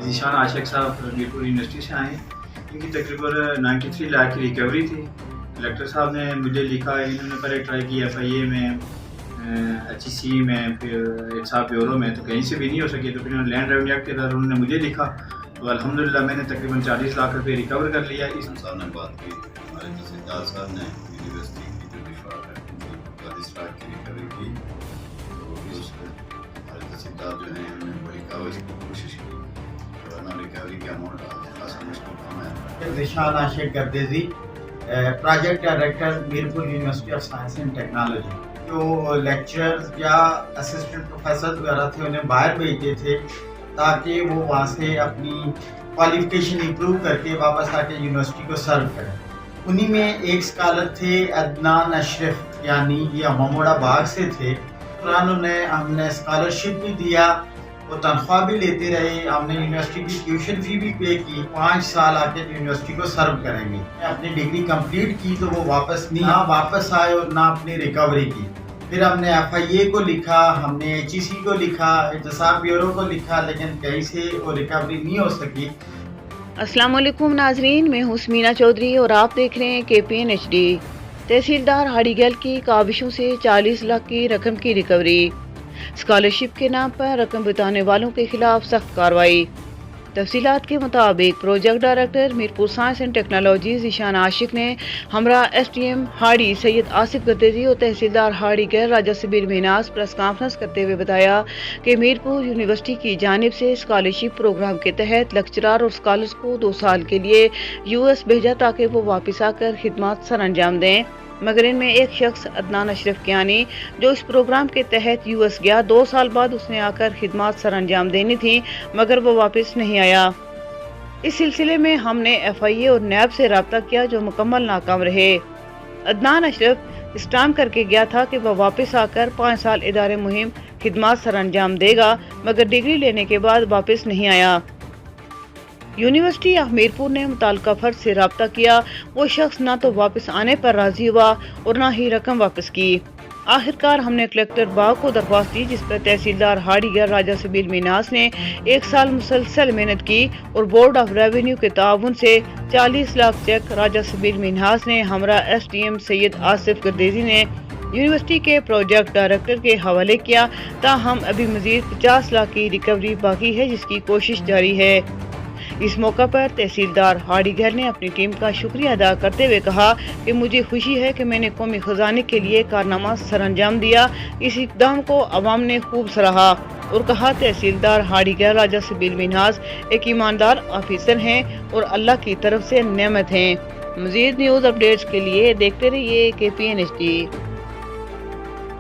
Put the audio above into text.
ذیشان عاشق صاحب میرپور یونیورسٹی سے آئے ہیں. ان کی تقریباً 93 لاکھ کی ریکوری تھی. کلیکٹر صاحب نے مجھے لکھا، انہوں نے پہلے ٹرائی کی FIA میں، HEC میں، پھر احتساب بیورو میں، تو کہیں سے بھی نہیں ہو سکی. تو پھر انہوں نے لینڈ ریونیو ایکٹ کے تحت انہوں نے مجھے لکھا، تو الحمدللہ میں نے تقریباً 40 لاکھ روپے ریکور کر لیا. اس صاحب نے بات کی، ہمارے تحصیلدار صاحب نے یونیورسٹی کی جو دفاع ہے 40 لاکھ کی ریکوری کی. تو اس میں ہمارے تحصیلدار جو ہیں انہوں نے بڑی کاغذ کی کوشش کی، ورنہ ریکوری کا اماؤنٹ خاصا مشکل کام ہے. ذیشان عاشق Gardezi, project director Mirpur university of science and technology. جو لیکچر یا اسسٹنٹ پروفیسر وغیرہ تھے انہیں باہر بھیجتے تھے تاکہ وہ وہاں سے اپنی کوالیفیکیشن امپروو کر کے واپس آ کے یونیورسٹی کو سرو کریں. انہی میں ایک اسکالر تھے عدنان اشرف، یعنی یہ اماموڑا باغ سے تھے. انہوں نے ہم نے اسکالرشپ بھی دیا، وہ تنخواہ بھی لیتے رہے، ہم نے یونیورسٹی کی ٹیوشن فی بھی پے کی. 5 سال آ کے یونیورسٹی کو سرو کریں گے. اپنی ڈگری کمپلیٹ کی تو وہ واپس نہیں، نہ واپس آئے اور نہ اپنی ریکوری کی. پھر ہم نے FIA کو لکھا، ہم نے HEC کو لکھا، احتساب بیورو کو لکھا، لیکن کہیں سے وہ ریکوری نہیں ہو سکی. السلام علیکم ناظرین، میں ہوں سمینا چودھری اور آپ دیکھ رہے ہیں KPN HD. تحصیلدار ہاڑی گل کی کاوشوں سے 40 لاکھ کی رقم کی ریکوری. اسکالرشپ کے نام پر رقم بتانے والوں کے خلاف سخت کارروائی. تفصیلات کے مطابق project director Mirpur science and technology Zeeshan عاشق نے ہمراہ SDM ہاڑی سید آصف گردیزی اور تحصیلدار ہاڑی گل راجہ سبیل میناز پریس کانفرنس کرتے ہوئے بتایا کہ میرپور یونیورسٹی کی جانب سے اسکالرشپ پروگرام کے تحت لیکچرار اور اسکالرز کو 2 سال کے لیے US بھیجا تاکہ وہ واپس آ کر خدمات سر انجام دیں. مگر ان میں ایک شخص عدنان اشرف کیانی جو اس پروگرام کے تحت US گیا، 2 سال بعد اس نے آ کر خدمات سر انجام دینی تھی مگر وہ واپس نہیں آیا. اس سلسلے میں ہم نے FIA اور نیب سے رابطہ کیا جو مکمل ناکام رہے. عدنان اشرف اسٹام کر کے گیا تھا کہ وہ واپس آ کر 5 سال ادارے مہم خدمات سر انجام دے گا مگر ڈگری لینے کے بعد واپس نہیں آیا. یونیورسٹی آف میرپور نے متعلقہ فرد سے رابطہ کیا، وہ شخص نہ تو واپس آنے پر راضی ہوا اور نہ ہی رقم واپس کی. آخرکار ہم نے کلیکٹر باغ کو درخواست دی جس پر تحصیلدار ہاڑی گل راجہ سبیل میناز نے 1 سال مسلسل محنت کی اور بورڈ آف ریونیو کے تعاون سے 40 لاکھ چیک راجہ سبیل میناز نے ہمراہ SDM سید آصف گردیزی نے یونیورسٹی کے پروجیکٹ ڈائریکٹر کے حوالے کیا. تاہم ابھی مزید 50 لاکھ کی ریکوری باقی ہے جس کی کوشش جاری ہے. اس موقع پر تحصیلدار ہاڑی گل نے اپنی ٹیم کا شکریہ ادا کرتے ہوئے کہا کہ مجھے خوشی ہے کہ میں نے قومی خزانے کے لیے کارنامہ سر انجام دیا. اس اقدام کو عوام نے خوب سراہا اور کہا تحصیلدار ہاڑی گل راجہ سبیل میناز ایک ایماندار آفیسر ہیں اور اللہ کی طرف سے نعمت ہیں. مزید نیوز اپڈیٹس کے لیے دیکھتے رہیے KPN HD.